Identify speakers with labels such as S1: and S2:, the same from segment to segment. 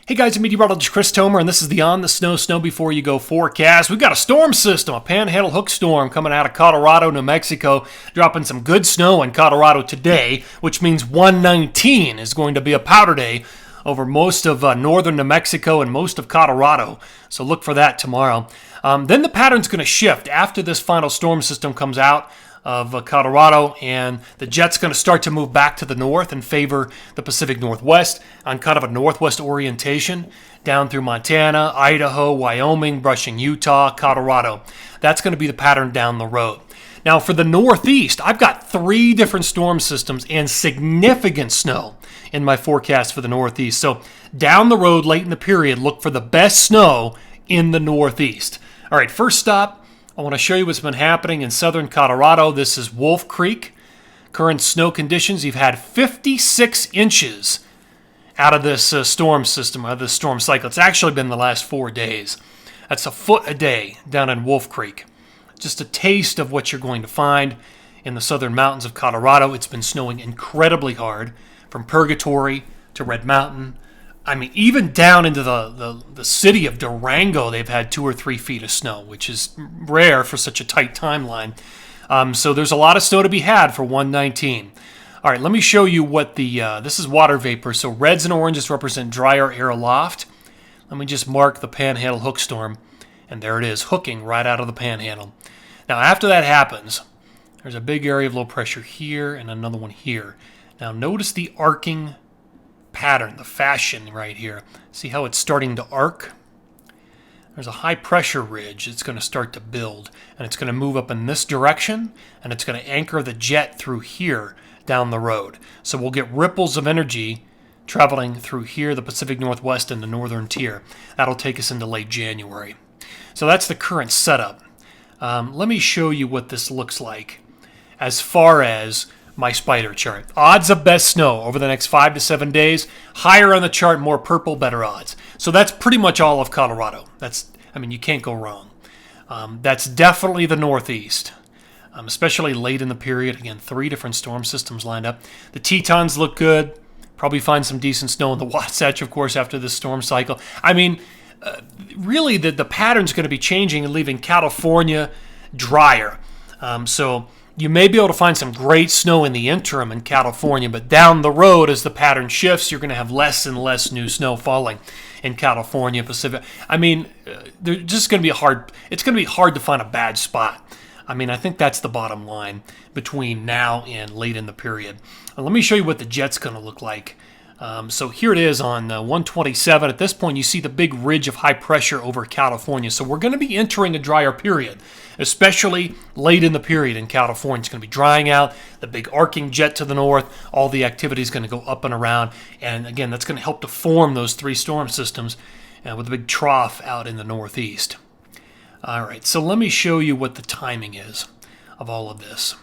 S1: Hey guys, I'm meteorologist Chris Tomer, and this is the On the Snow Before You Go forecast. We've got a storm system, a panhandle hook storm coming out of Colorado, New Mexico, dropping some good snow in Colorado today, which means 119 is going to be a powder day over most of northern New Mexico and most of Colorado. So look for that tomorrow. Then the pattern's going to shift after this final storm system comes out of Colorado, and the jet's going to start to move back to the north and favor the Pacific Northwest on kind of a northwest orientation down through Montana, Idaho, Wyoming, brushing Utah, Colorado. That's going to be the pattern down the road. Now for the Northeast, I've got 3 different storm systems and significant snow in my forecast for the Northeast. So down the road late in the period, look for the best snow in the Northeast. All right, first stop, I want to show you what's been happening in southern Colorado. This is Wolf Creek. Current snow conditions, you've had 56 inches out of this storm system, out of this storm cycle. It's actually been the last 4 days. That's a foot a day down in Wolf Creek. Just a taste of what you're going to find in the southern mountains of Colorado. It's been snowing incredibly hard from Purgatory to Red Mountain. I mean, even down into the city of Durango, they've had 2 or 3 feet of snow, which is rare for such a tight timeline. So there's a lot of snow to be had for 119. All right, let me show you what this is water vapor. So reds and oranges represent drier air aloft. Let me just mark the panhandle hook storm, and there it is, hooking right out of the panhandle. Now, after that happens, there's a big area of low pressure here and another one here. Now, notice the arcing pattern, the fashion right here. See how it's starting to arc? There's a high pressure ridge that's going to start to build, and it's going to move up in this direction, and it's going to anchor the jet through here down the road. So we'll get ripples of energy traveling through here, the Pacific Northwest and the northern tier. That'll take us into late January. So that's the current setup. Let me show you what this looks like as far as my spider chart. Odds of best snow over the next 5 to 7 days. Higher on the chart, more purple, better odds. So that's pretty much all of Colorado. You can't go wrong. That's definitely the Northeast, especially late in the period. Again, 3 different storm systems lined up. The Tetons look good. Probably find some decent snow in the Wasatch, of course, after this storm cycle. Really, the pattern's going to be changing and leaving California drier. So you may be able to find some great snow in the interim in California, but down the road, as the pattern shifts, you're going to have less and less new snow falling in California, Pacific. They're just going to be it's going to be hard to find a bad spot. I think that's the bottom line between now and late in the period. Let me show you what the jet's going to look like. So here it is on 127. At this point, you see the big ridge of high pressure over California. So we're going to be entering a drier period, especially late in the period in California. It's going to be drying out, the big arcing jet to the north. All the activity is going to go up and around. And again, that's going to help to form those 3 storm systems with a big trough out in the Northeast. All right, so let me show you what the timing is of all of this.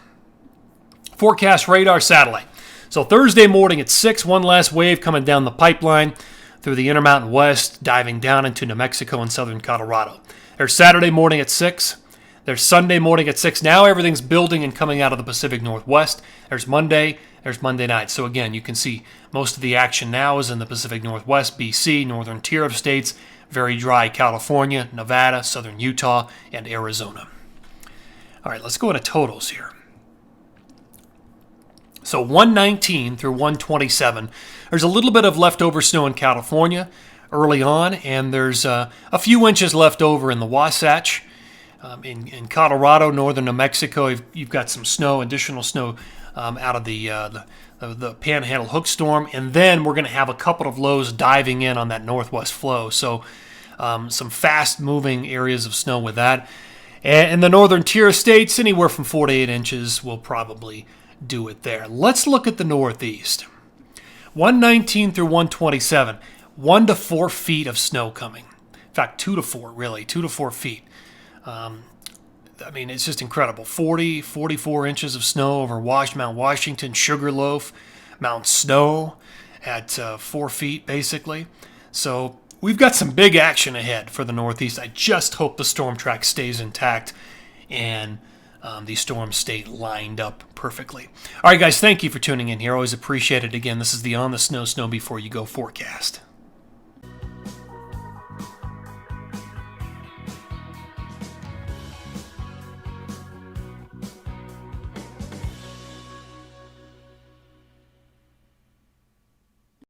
S1: Forecast radar satellite. So Thursday morning at 6, one last wave coming down the pipeline through the Intermountain West, diving down into New Mexico and southern Colorado. There's Saturday morning at 6. There's Sunday morning at 6. Now everything's building and coming out of the Pacific Northwest. There's Monday night. So again, you can see most of the action now is in the Pacific Northwest, BC, northern tier of states, very dry California, Nevada, southern Utah, and Arizona. All right, let's go into totals here. So 119 through 127, there's a little bit of leftover snow in California early on, and there's a few inches left over in the Wasatch. In Colorado, northern New Mexico, you've got some snow, additional snow out of the panhandle hook storm, and then we're going to have a couple of lows diving in on that northwest flow. So some fast-moving areas of snow with that. And in the northern tier of states, anywhere from 4 to 8 inches will probably do it there. Let's look at the Northeast. 119 through 127, 1 to 4 feet of snow coming. In fact, 2 to 4, really, 2 to 4 feet. It's just incredible. 44 inches of snow over Mount Washington, Sugarloaf, Mount Snow at 4 feet, basically. So we've got some big action ahead for the Northeast. I just hope the storm track stays intact and these storms stay lined up perfectly. All right, guys, thank you for tuning in here. Always appreciate it. Again, this is the On the Snow Before You Go forecast.